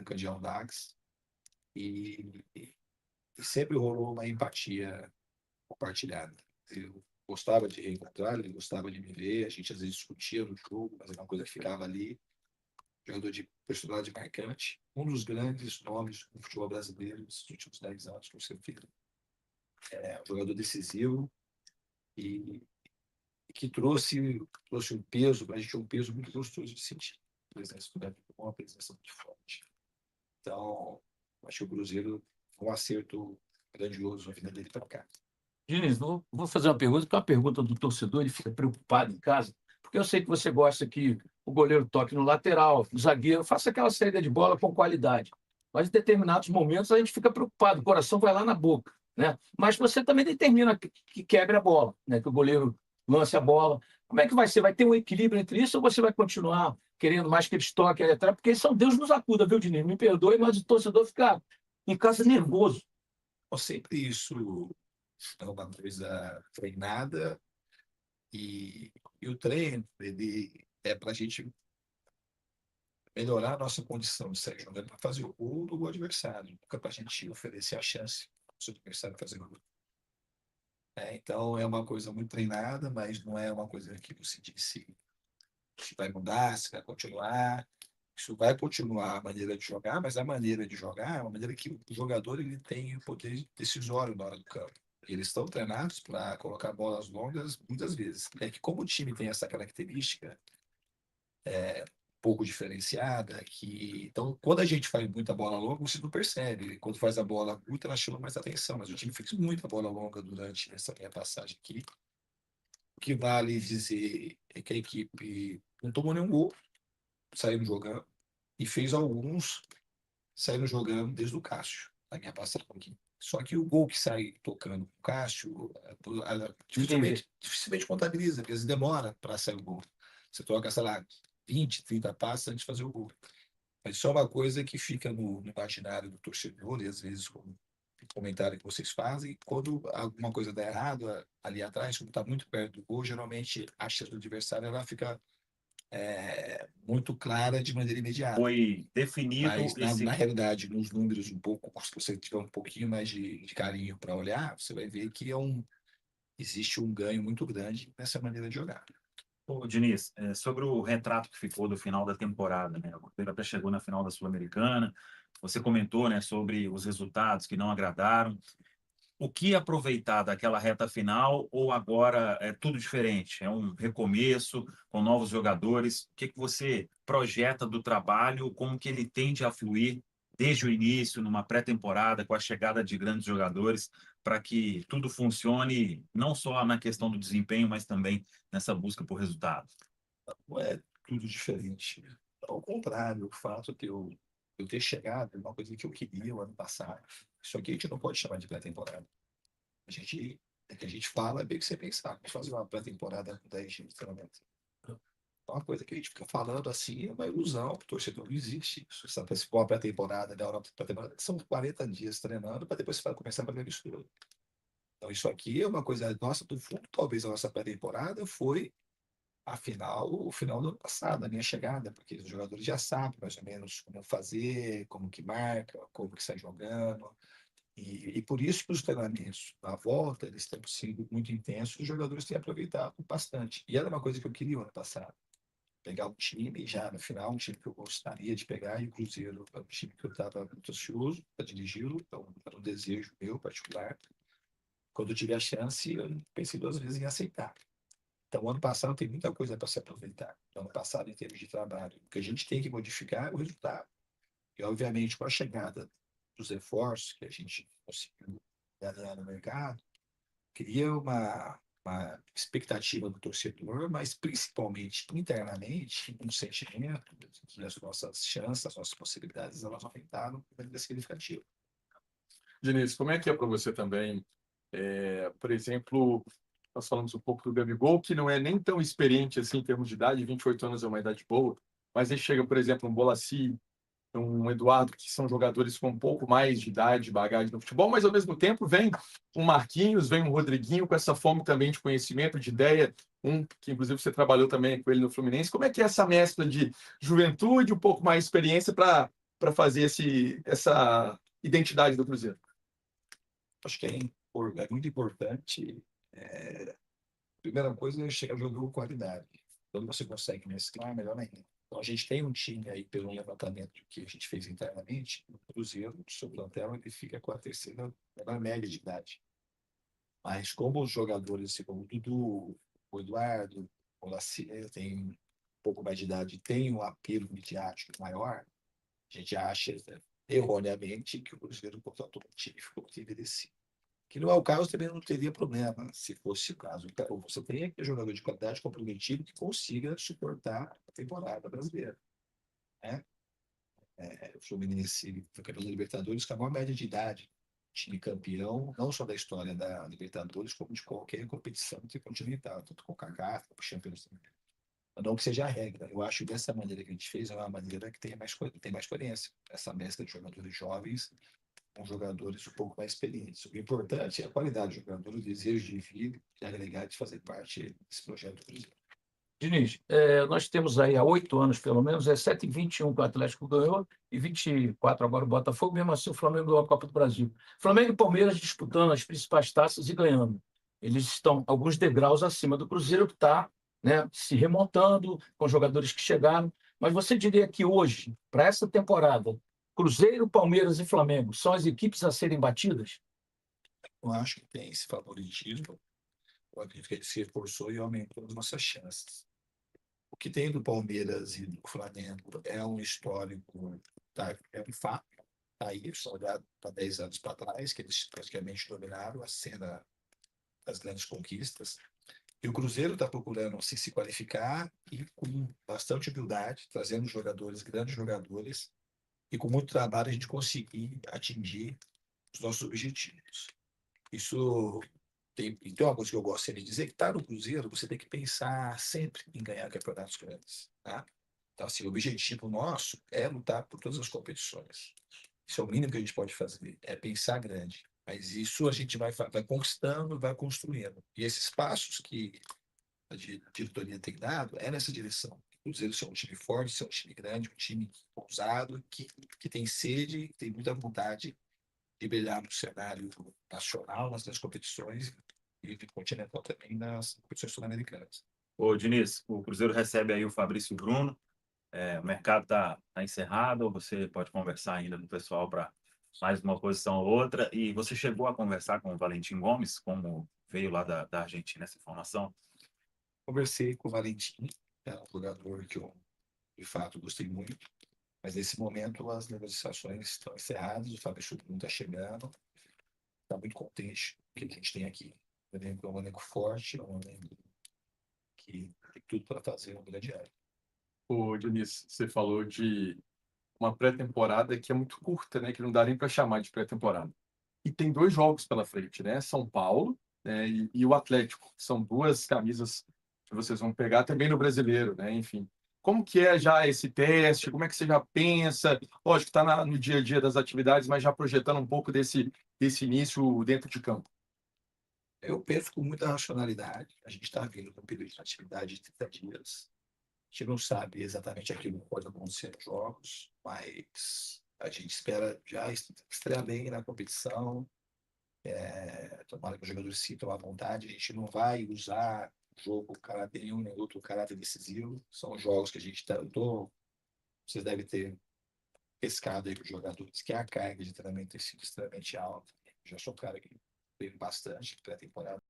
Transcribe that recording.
branca de Audax, e sempre rolou uma empatia compartilhada. Eu gostava de reencontrar, ele gostava de me ver, a gente às vezes discutia no jogo, mas era uma coisa que ficava ali. Jogador de personalidade marcante, um dos grandes nomes do futebol brasileiro nos últimos 10 anos, com certeza. É um jogador decisivo e que trouxe um peso, a gente um peso muito gostoso de sentir. A presença do Gabi, uma presença muito forte. Então, acho que o Cruzeiro foi um acerto grandioso a vida dele para cá. Diniz, vou fazer uma pergunta, porque é uma pergunta do torcedor, ele fica preocupado em casa, porque eu sei que você gosta que o goleiro toque no lateral, o zagueiro faça aquela saída de bola com qualidade. Mas em determinados momentos a gente fica preocupado, o coração vai lá na boca, né? Mas você também determina que quebre a bola, né? Que o goleiro lance a bola. Como é que vai ser? Vai ter um equilíbrio entre isso ou você vai continuar querendo mais que eles toquem ali atrás? Porque são Deus nos acuda, viu, Diniz? Me perdoe, mas o torcedor fica em casa nervoso. Sempre isso é uma coisa treinada e o treino ele é para a gente melhorar a nossa condição de sair jogando para fazer o gol do adversário, nunca para a gente oferecer a chance para o seu adversário fazer o gol. Então é uma coisa muito treinada, mas não é uma coisa que você disse se vai mudar, se vai continuar. Isso vai continuar a maneira de jogar, mas a maneira de jogar é uma maneira que o jogador ele tem o poder decisório na hora do campo. Eles estão treinados para colocar bolas longas muitas vezes. É que como o time tem essa característica pouco diferenciada, que então quando a gente faz muita bola longa, você não percebe. Quando faz a bola curta, ela chama mais atenção. Mas o time fez muita bola longa durante essa minha passagem aqui. O que vale dizer é que a equipe não tomou nenhum gol, saiu jogando, e fez alguns saindo jogando desde o Cássio, a minha passagem aqui. Só que o gol que sai tocando com o Cássio, dificilmente contabiliza, porque às vezes demora para sair o gol. Você troca, sei lá, 20, 30 passos antes de fazer o gol. Mas isso é uma coisa que fica no imaginário do torcedor, e às vezes, como o comentário que vocês fazem, quando alguma coisa dá errado ali atrás, como está muito perto do gol, geralmente a chance do adversário ela fica muito clara de maneira imediata. Foi definido Mas, na realidade, nos números um pouco, se você tiver um pouquinho mais de carinho para olhar, você vai ver que existe um ganho muito grande nessa maneira de jogar. Ô, Diniz, sobre o retrato que ficou do final da temporada, né? O Cruzeiro até chegou na final da Sul-Americana, você comentou, né, sobre os resultados que não agradaram. O que aproveitar daquela reta final ou agora é tudo diferente? É um recomeço com novos jogadores? O que você projeta do trabalho? Como que ele tende a fluir desde o início, numa pré-temporada, com a chegada de grandes jogadores, para que tudo funcione não só na questão do desempenho, mas também nessa busca por resultados? Não é tudo diferente. Ao contrário, o fato de eu ter chegado é uma coisa que eu queria o ano passado. Isso aqui a gente não pode chamar de pré-temporada. É que a gente fala, é bem que você pensar. Vamos fazer uma pré-temporada com 10 dias de treinamento. É uma coisa que a gente fica falando assim, é uma ilusão, o torcedor não existe isso. Sabe? Se for uma pré-temporada, da hora pré-temporada, são 40 dias treinando para depois começar a fazer mistura. Então, isso aqui é uma coisa nossa, do fundo, talvez a nossa pré-temporada foi o final do ano passado, a minha chegada, porque os jogadores já sabem mais ou menos como fazer, como que marca, como que sai jogando. E por isso que os treinamentos à volta, eles têm sido muito intensos, os jogadores têm aproveitado bastante. E era uma coisa que eu queria o ano passado. Pegar um time, já no final, um time que eu gostaria de pegar, e o Cruzeiro é um time que eu estava muito ansioso para dirigi-lo, então era um desejo meu particular. Quando eu tive a chance, eu pensei 2 vezes em aceitar. Então, ano passado tem muita coisa para se aproveitar. Ano passado, em termos de trabalho, o que a gente tem que modificar é o resultado. E, obviamente, com a chegada dos reforços que a gente conseguiu ganhar no mercado, cria uma expectativa do torcedor, mas principalmente internamente, um sentimento de que as nossas chances, as nossas possibilidades, elas aumentaram de maneira significativa. Diniz, como é que é para você também? Por exemplo, nós falamos um pouco do Gabigol, que não é nem tão experiente assim em termos de idade, 28 anos é uma idade boa, mas aí chega, por exemplo, um Bolassi, um Eduardo, que são jogadores com um pouco mais de idade, bagagem no futebol, mas ao mesmo tempo vem um Marquinhos, vem um Rodriguinho com essa fome também de conhecimento, de ideia, que inclusive você trabalhou também com ele no Fluminense. Como é que é essa mescla de juventude, um pouco mais de experiência para para fazer essa identidade do Cruzeiro? Acho que é muito importante. Primeira coisa é chegar jogando com qualidade. Quando você consegue mesclar, melhor ainda. Então, a gente tem um time aí, pelo levantamento que a gente fez internamente, o Cruzeiro, o seu plantel, ele fica com a terceira melhor média de idade. Mas como os jogadores, como o Dudu, o Eduardo, o Lacier, tem um pouco mais de idade, tem um apelo midiático maior, a gente acha erroneamente que o Cruzeiro contratou um time que ficou envelhecido. Que não é o caso, também não teria problema, se fosse o caso. Então, você tem que ter jogador de qualidade comprometido que consiga suportar a temporada brasileira. Né? O Fluminense foi campeão da Libertadores com a maior média de idade. Time campeão, não só da história da Libertadores, como de qualquer competição continental, tanto com o Kaká, com o Champions League. Não que seja a regra. Eu acho que dessa maneira que a gente fez é uma maneira que tem mais coerência. Essa mescla de jogadores jovens com jogadores um pouco mais experientes. O importante é a qualidade do jogador, o desejo de vir e agregar de fazer parte desse projeto do Cruzeiro. Diniz, nós temos aí há 8 anos, pelo menos, 7-21 que o Atlético ganhou e 24 agora o Botafogo, mesmo assim o Flamengo ganhou a Copa do Brasil. Flamengo e Palmeiras disputando as principais taças e ganhando. Eles estão alguns degraus acima do Cruzeiro, que está, né, se remontando com jogadores que chegaram. Mas você diria que hoje, para essa temporada, Cruzeiro, Palmeiras e Flamengo são as equipes a serem batidas? Eu acho que tem esse favoritismo. Eu acredito que ele se reforçou e aumentou as nossas chances. O que tem do Palmeiras e do Flamengo é um histórico, tá? É um fato. Tá aí, só olhar para 10 anos para trás, que eles praticamente dominaram a cena das grandes conquistas. E o Cruzeiro está procurando se qualificar e com bastante humildade, trazendo jogadores, grandes jogadores, e com muito trabalho a gente conseguir atingir os nossos objetivos. Isso tem uma coisa que eu gosto de dizer, que tá no Cruzeiro, você tem que pensar sempre em ganhar campeonatos grandes. Tá? Então, assim, o objetivo nosso é lutar por todas as competições. Isso é o mínimo que a gente pode fazer, é pensar grande. Mas isso a gente vai conquistando, vai construindo. E esses passos que a diretoria tem dado é nessa direção. O Cruzeiro ser um time forte, ser um time grande, um time ousado, que tem sede, que tem muita vontade de brilhar no cenário nacional, nas competições, e continental também nas competições sul-americanas. Ô, Diniz, o Cruzeiro recebe aí o Fabrício Bruno. O mercado está encerrado, ou você pode conversar ainda com o pessoal para mais uma posição ou outra. E você chegou a conversar com o Valentim Gomes, como veio lá da Argentina essa informação? Conversei com o Valentim, é um jogador que eu, de fato, gostei muito, mas nesse momento as negociações estão encerradas, o Fabrício Bruno está chegando, está muito contente com o que a gente tem aqui. O elenco é um elenco forte, é um elenco que tem tudo para fazer um grande ano. O Diniz, você falou de uma pré-temporada que é muito curta, né? Que não dá nem para chamar de pré-temporada. E tem 2 jogos pela frente, né? São Paulo, né? E o Atlético. São 2 camisas que vocês vão pegar também no Brasileiro, né? Enfim. Como que é já esse teste? Como é que você já pensa? Lógico, está no dia a dia das atividades, mas já projetando um pouco desse início dentro de campo. Eu penso com muita racionalidade. A gente está vindo com um período de atividade de 30 dias. A gente não sabe exatamente aquilo que pode acontecer nos jogos, mas a gente espera já estrear bem na competição. Tomara que os jogadores sintam à vontade. A gente não vai usar o jogo caráter nenhum, nem outro caráter decisivo. São jogos que a gente está. Vocês devem ter pescado aí com os jogadores, que a carga de treinamento tem sido extremamente alta. Eu já sou um cara que veio bastante pré-temporada.